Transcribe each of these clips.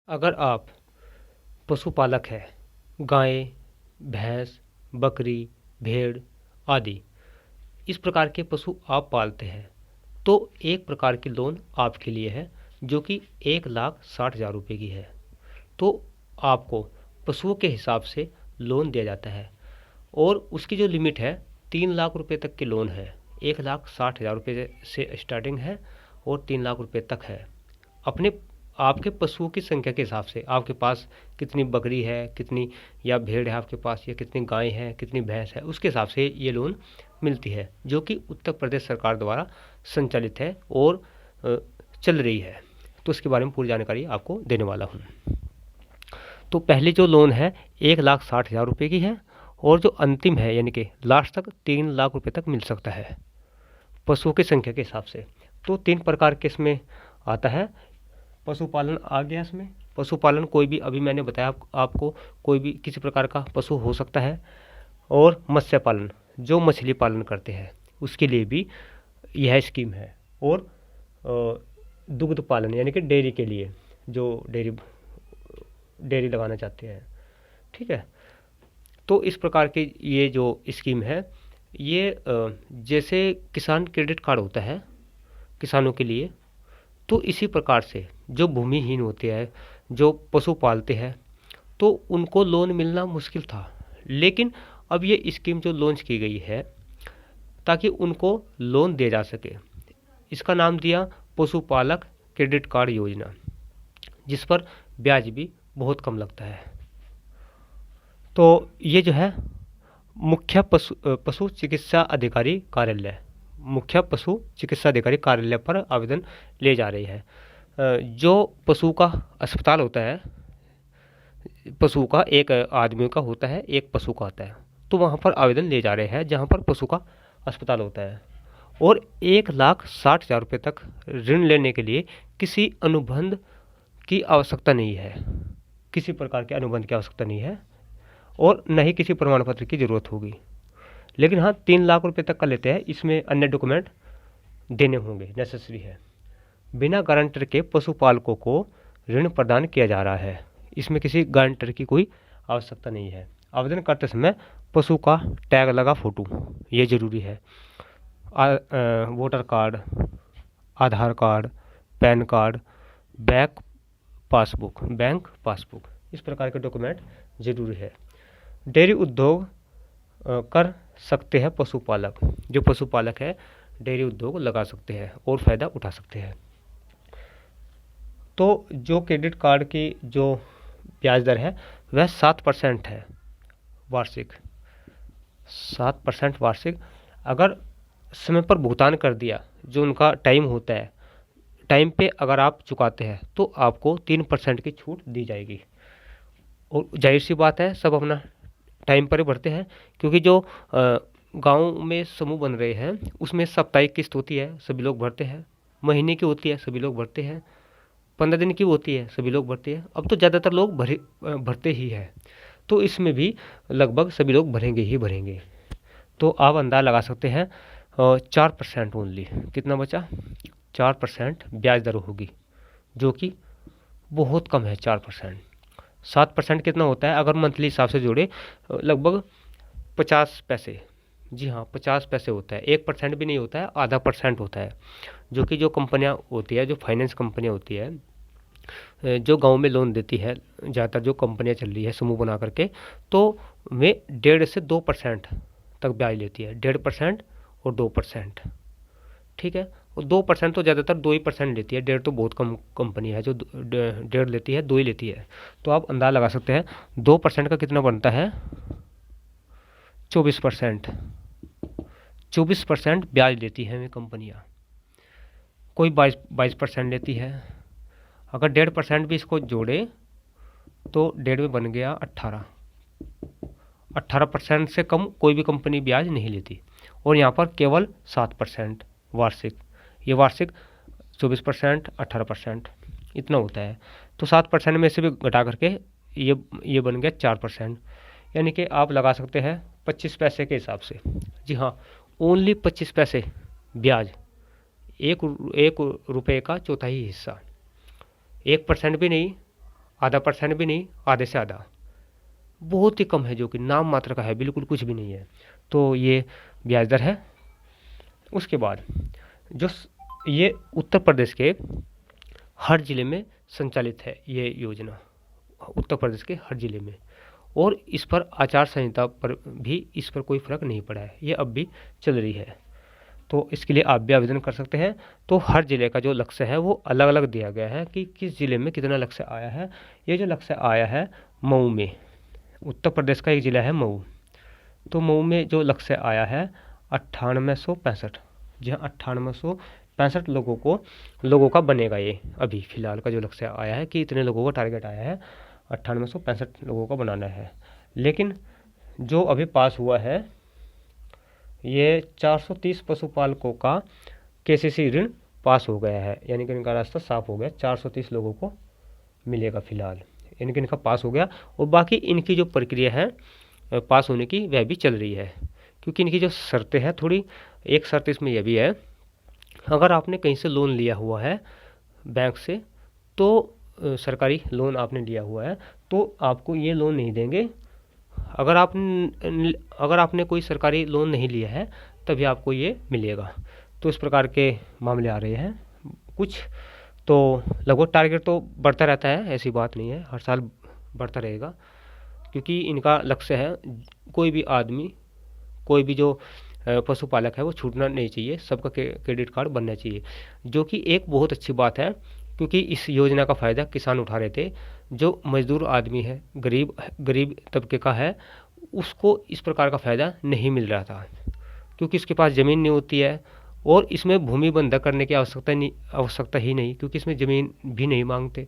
अगर आप पशुपालक हैं, गाय, भैंस, बकरी, भेड़ आदि इस प्रकार के पशु आप पालते हैं तो एक प्रकार की लोन आपके लिए है जो कि 1,60,000 रुपये की है। तो आपको पशुओं के हिसाब से लोन दिया जाता है और उसकी जो लिमिट है 3 लाख रुपये तक की लोन है। 1,60,000 रुपये से स्टार्टिंग है और 3 लाख रुपये तक है। अपने आपके पशुओं की संख्या के हिसाब से, आपके पास कितनी बकरी है, कितनी या भेड़ है आपके पास, या कितनी गाय है, कितनी भैंस है, उसके हिसाब से ये लोन मिलती है जो कि उत्तर प्रदेश सरकार द्वारा संचालित है और चल रही है। तो इसके बारे में पूरी जानकारी आपको देने वाला हूँ। तो पहली जो लोन है 1,60,000 रुपये की है और जो अंतिम है यानी कि लास्ट तक 3 लाख रुपये तक मिल सकता है पशुओं की संख्या के हिसाब से। तो 3 प्रकार के इसमें आता है। पशुपालन आ गया इसमें। पशुपालन कोई भी, अभी मैंने बताया आपको, कोई भी किसी प्रकार का पशु हो सकता है। और मत्स्य पालन, जो मछली पालन करते हैं उसके लिए भी यह स्कीम है। और दुग्ध पालन यानी कि डेयरी के लिए, जो डेयरी लगाना चाहते हैं, ठीक है। तो इस प्रकार की ये जो स्कीम है, ये जैसे किसान क्रेडिट कार्ड होता है किसानों के लिए, तो इसी प्रकार से जो भूमिहीन होते हैं, जो पशु पालते हैं, तो उनको लोन मिलना मुश्किल था। लेकिन अब ये स्कीम जो लॉन्च की गई है ताकि उनको लोन दिया जा सके, इसका नाम दिया पशुपालक क्रेडिट कार्ड योजना, जिस पर ब्याज भी बहुत कम लगता है। तो ये जो है मुख्य पशु चिकित्सा अधिकारी कार्यालय, मुख्य पशु चिकित्सा अधिकारी कार्यालय पर आवेदन ले जा रही है। जो पशु का अस्पताल होता है, पशु का एक आदमी का होता है, एक पशु का होता है, तो वहाँ पर आवेदन ले जा रहे हैं जहाँ पर पशु का अस्पताल होता है। और 1,60,000 रुपये तक ऋण लेने के लिए किसी अनुबंध की आवश्यकता नहीं है, किसी प्रकार के अनुबंध की आवश्यकता नहीं है और न ही किसी प्रमाण पत्र की ज़रूरत होगी। लेकिन हाँ, 3 लाख रुपये तक का लेते हैं, इसमें अन्य डॉक्यूमेंट देने होंगे, नेसेसरी है। बिना गारंटर के पशुपालकों को ऋण प्रदान किया जा रहा है, इसमें किसी गारंटर की कोई आवश्यकता नहीं है। आवेदन करते समय पशु का टैग लगा फ़ोटो ये ज़रूरी है। Voter card, Aadhaar card, PAN card, bank passbook, इस प्रकार के डॉक्यूमेंट ज़रूरी है। डेयरी उद्योग कर सकते हैं पशुपालक, जो पशुपालक है डेयरी उद्योग लगा सकते हैं और फ़ायदा उठा सकते हैं। तो जो क्रेडिट कार्ड की जो ब्याज दर है वह 7% है वार्षिक, 7% वार्षिक। अगर समय पर भुगतान कर दिया, जो उनका टाइम होता है, टाइम पे अगर आप चुकाते हैं तो आपको 3% की छूट दी जाएगी। और जाहिर सी बात है, सब अपना टाइम पर ही भरते हैं, क्योंकि जो गांव में समूह बन रहे हैं उसमें साप्ताहिक किस्त होती है, सभी लोग भरते हैं। महीने की होती है, सभी लोग भरते हैं। 15 दिन की होती है, सभी लोग भरते हैं। अब तो ज़्यादातर लोग भरते ही हैं, तो इसमें भी लगभग सभी लोग भरेंगे ही भरेंगे। तो आप अंदाज़ा लगा सकते हैं 4% ओनली, कितना बचा, 4% ब्याज दर होगी, जो कि बहुत कम है 4%। 7% कितना होता है अगर मंथली हिसाब से जोड़े, लगभग 50 पैसे। जी हाँ, 50 पैसे होता है, 1% भी नहीं होता है, आधा % होता है। जो कि जो कंपनियां होती है, जो फाइनेंस कंपनियां होती है, जो गांव में लोन देती है, ज़्यादातर जो कंपनियां चल रही है समूह बना करके, तो वे 1.5 से 2% तक ब्याज लेती है, 1.5% और 2%, ठीक है। और 2% तो ज़्यादातर 2% लेती है, 1.5 तो बहुत कम कंपनी है जो 1.5 लेती है, 2 ही लेती है। तो आप अंदाज़ा लगा सकते हैं 2% का कितना बनता है, 24%। 24% ब्याज लेती है वे कंपनियाँ, कोई 22% लेती है। अगर 1.5% भी इसको जोड़े तो 1.5 में बन गया 18% से कम कोई भी कंपनी ब्याज नहीं लेती। और यहाँ पर केवल 7% वार्षिक, ये वार्षिक 24%, 18% इतना होता है। तो 7% में से भी घटा करके ये बन गया 4%, यानी कि आप लगा सकते हैं 25 पैसे के हिसाब से। जी हाँ, ओनली 25 पैसे ब्याज, एक रुपये का चौथाई हिस्सा, 1% भी नहीं, 0.5% भी नहीं, आधे से आधा, बहुत ही कम है, जो कि नाम मात्र का है, बिल्कुल कुछ भी नहीं है। तो ये ब्याज दर है। उसके बाद जो ये उत्तर प्रदेश के हर ज़िले में संचालित है ये योजना, उत्तर प्रदेश के हर ज़िले में, और इस पर आचार संहिता पर भी इस पर कोई फर्क नहीं पड़ा है, ये अब भी चल रही है। तो इसके लिए आप भी आवेदन कर सकते हैं। तो हर ज़िले का जो लक्ष्य है वो अलग अलग दिया गया है कि किस ज़िले में कितना लक्ष्य आया है। ये जो लक्ष्य आया है मऊ में, उत्तर प्रदेश का एक ज़िला है मऊ, तो मऊ में जो लक्ष्य आया है 9865, जी हाँ 9865 लोगों का बनेगा ये। अभी फिलहाल का जो लक्ष्य आया है कि इतने लोगों का टारगेट आया है, 9865 लोगों का बनाना है। लेकिन जो अभी पास हुआ है ये 430 पशुपालकों का केसीसी ऋण पास हो गया है, यानी कि इनका रास्ता साफ हो गया, 430 लोगों को मिलेगा फिलहाल, यानी कि इनका पास हो गया। और बाकी इनकी जो प्रक्रिया है पास होने की वह भी चल रही है, क्योंकि इनकी जो शर्तें हैं थोड़ी, एक शर्त इसमें यह भी है, अगर आपने कहीं से लोन लिया हुआ है बैंक से, तो सरकारी लोन आपने लिया हुआ है, तो आपको ये लोन नहीं देंगे। अगर आपने कोई सरकारी लोन नहीं लिया है तभी आपको ये मिलेगा। तो इस प्रकार के मामले आ रहे हैं कुछ। तो लगभग टारगेट तो बढ़ता रहता है, ऐसी बात नहीं है, हर साल बढ़ता रहेगा, क्योंकि इनका लक्ष्य है कोई भी आदमी, कोई भी जो पशुपालक है वो छूटना नहीं चाहिए, सबका क्रेडिट कार्ड बनना चाहिए, जो कि एक बहुत अच्छी बात है। क्योंकि इस योजना का फ़ायदा किसान उठा रहे थे, जो मजदूर आदमी है, गरीब तबके का है, उसको इस प्रकार का फ़ायदा नहीं मिल रहा था, क्योंकि उसके पास ज़मीन नहीं होती है, और इसमें भूमि बंधक करने की आवश्यकता ही नहीं, क्योंकि इसमें ज़मीन भी नहीं मांगते।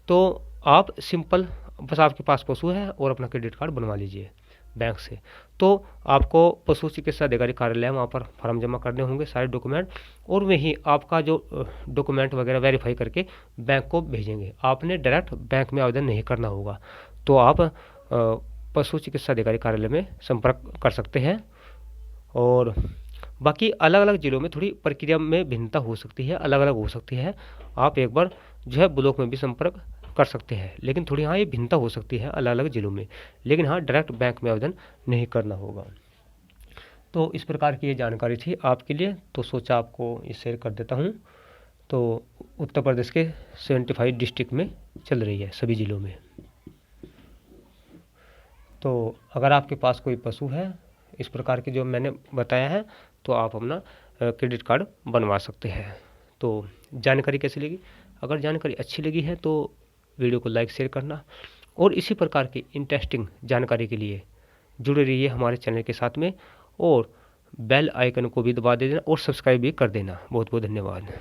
तो आप सिंपल, बस आपके पास पशु है और अपना क्रेडिट कार्ड बनवा लीजिए बैंक से। तो आपको पशु चिकित्सा अधिकारी कार्यालय वहाँ पर फॉर्म जमा करने होंगे सारे डॉक्यूमेंट, और वहीं आपका जो डॉक्यूमेंट वगैरह वेरीफाई करके बैंक को भेजेंगे। आपने डायरेक्ट बैंक में आवेदन नहीं करना होगा। तो आप पशु चिकित्सा अधिकारी कार्यालय में संपर्क कर सकते हैं। और बाकी अलग अलग ज़िलों में थोड़ी प्रक्रिया में भिन्नता हो सकती है, अलग अलग हो सकती है। आप एक बार जो है ब्लॉक में भी संपर्क कर सकते हैं, लेकिन थोड़ी हाँ ये भिन्नता हो सकती है अलग अलग ज़िलों में, लेकिन हाँ डायरेक्ट बैंक में आवेदन नहीं करना होगा। तो इस प्रकार की ये जानकारी थी आपके लिए, तो सोचा आपको ये शेयर कर देता हूँ। तो उत्तर प्रदेश के 75 डिस्ट्रिक्ट में चल रही है, सभी ज़िलों में। तो अगर आपके पास कोई पशु है इस प्रकार के जो मैंने बताया है, तो आप अपना क्रेडिट कार्ड बनवा सकते हैं। तो जानकारी कैसी लगी? अगर जानकारी अच्छी लगी है तो वीडियो को लाइक शेयर करना, और इसी प्रकार की इंटरेस्टिंग जानकारी के लिए जुड़े रहिए हमारे चैनल के साथ में, और बेल आइकन को भी दबा दे देना और सब्सक्राइब भी कर देना। बहुत बहुत धन्यवाद।